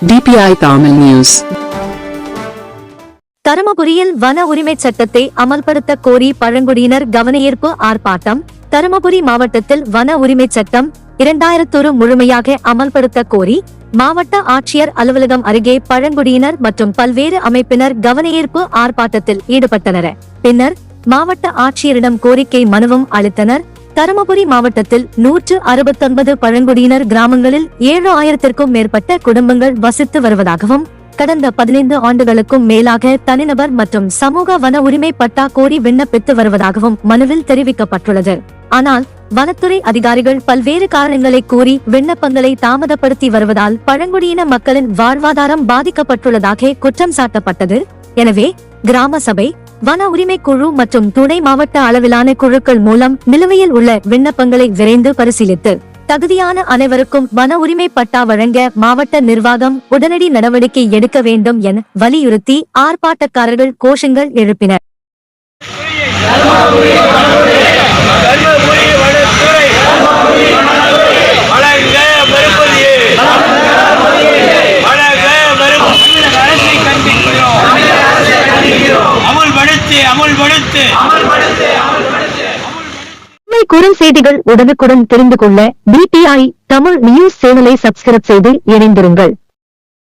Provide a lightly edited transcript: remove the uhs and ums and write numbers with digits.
DPI Tamil News. தருமபுரியில் வன உரிமை சட்டத்தை அமல்படுத்த கோரி பழங்குடியினர் கவனஈர்ப்பு ஆர்ப்பாட்டம். தருமபுரி மாவட்டத்தில் வன உரிமை சட்டம் 2001 முழுமையாக அமல்படுத்த கோரி மாவட்ட ஆட்சியர் அலுவலகம் அருகே பழங்குடியினர் மற்றும் பல்வேறு அமைப்பினர் கவனஈர்ப்பு ஆர்ப்பாட்டத்தில் ஈடுபட்டனர். பின்னர் மாவட்ட ஆட்சியரிடம் கோரிக்கை மனுவும் அளித்தனர். தருமபுரி மாவட்டத்தில் 169 பழங்குடியினர் கிராமங்களில் 7000க்கும் மேற்பட்ட குடும்பங்கள் வசித்து வருவதாகவும் கடந்த 15 ஆண்டுகளுக்கும் மேலாக தனிநபர் மற்றும் சமூக வன உரிமை பட்டா கோரி விண்ணப்பித்து வருவதாகவும் மனுவில் தெரிவிக்கப்பட்டுள்ளது. ஆனால் வனத்துறை அதிகாரிகள் பல்வேறு காரணங்களை கூறி விண்ணப்பங்களை தாமதப்படுத்தி வருவதால் பழங்குடியின மக்களின் வாழ்வாதாரம் பாதிக்கப்பட்டுள்ளதாக குற்றம் சாட்டப்பட்டது. எனவே கிராம சபை, வன உரிமை குழு மற்றும் துணை மாவட்ட அளவிலான குழுக்கள் மூலம் நிலுவையில் உள்ள விண்ணப்பங்களை விரைந்து பரிசீலித்து தகுதியான அனைவருக்கும் வன உரிமை பட்டா வழங்க மாவட்ட நிர்வாகம் உடனடி நடவடிக்கை எடுக்க வேண்டும் என வலியுறுத்தி ஆர்ப்பாட்டக்காரர்கள் கோஷங்கள் எழுப்பினர். குறுஞ்செய்திகள் உடனுக்குடன் தெரிந்து கொள்ள DPI தமிழ் நியூஸ் சேனலை சப்ஸ்கிரைப் செய்து இணைந்திருங்கள்.